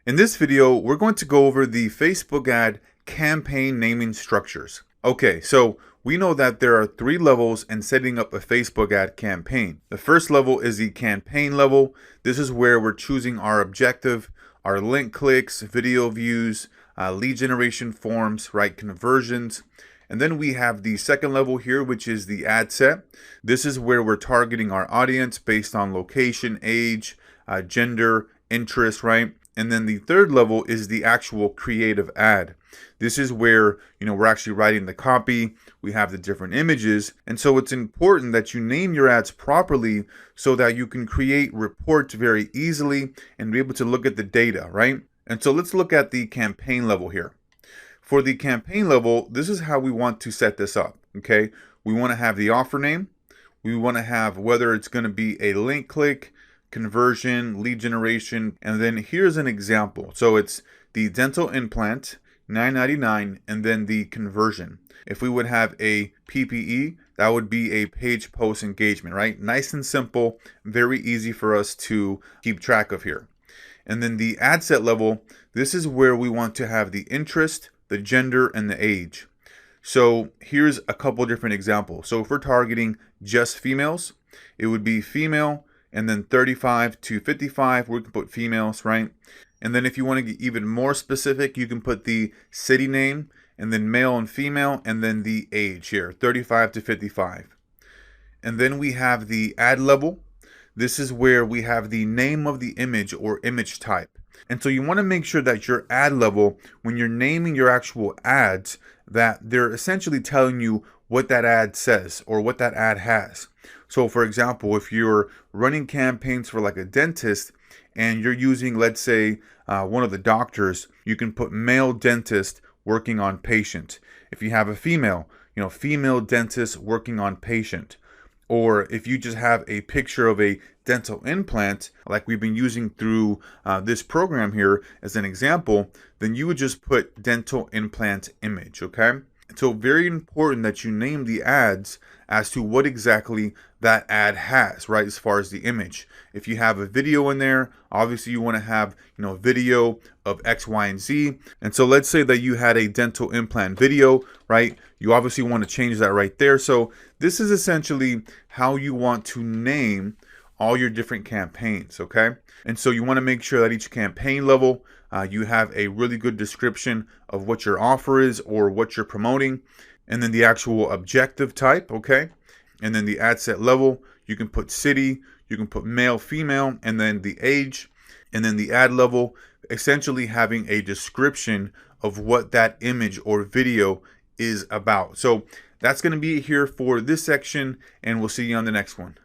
In this video, we're going to go over the Facebook ad campaign naming structures. Okay, so we know that there are 3 levels in setting up a Facebook ad campaign. The first level is the campaign level. This is where we're choosing our objective, our link clicks, video views, lead generation forms, right, conversions. And then we have the second level here, which is the ad set. This is where we're targeting our audience based on location, age, gender, interest, right? And then the third level is the actual creative ad. This is where, we're actually writing the copy. We have the different images. And so it's important that you name your ads properly so that you can create reports very easily and be able to look at the data, right? And so let's look at the campaign level here. For the campaign level, this is how we want to set this up, okay? We want to have the offer name. We want to have whether it's going to be a link click, conversion, lead generation, and then here's an example. So it's the dental implant, $9.99, and then the conversion. If we would have a PPE, that would be a page post engagement, right? Nice and simple, very easy for us to keep track of here. And then the ad set level, this is where we want to have the interest, the gender, and the age. So here's a couple different examples. So if we're targeting just females, it would be female, and then 35 to 55, we can put females, right? And then if you want to get even more specific, you can put the city name, and then male and female, and then the age here, 35 to 55. And then we have the ad level. This is where we have the name of the image or image type. And so you want to make sure that your ad level, when you're naming your actual ads, that they're essentially telling you what that ad says or what that ad has. So for example, if you're running campaigns for like a dentist and you're using, let's say, one of the doctors, you can put male dentist working on patient. If you have a female, female dentist working on patient. Or if you just have a picture of a dental implant, like we've been using through this program here as an example, then you would just put dental implant image, okay? So very important that you name the ads as to what exactly that ad has, right, as far as the image. If you have a video in there, obviously you want to have, video of X, Y, and Z. And so let's say that you had a dental implant video, right? You obviously want to change that right there. So this is essentially how you want to name all your different campaigns, okay? And so you want to make sure that each campaign level, you have a really good description of what your offer is or what you're promoting, and then the actual objective type, okay? And then the ad set level, you can put city, you can put male, female, and then the age, and then the ad level, essentially having a description of what that image or video is about. So that's going to be it here for this section, and we'll see you on the next one.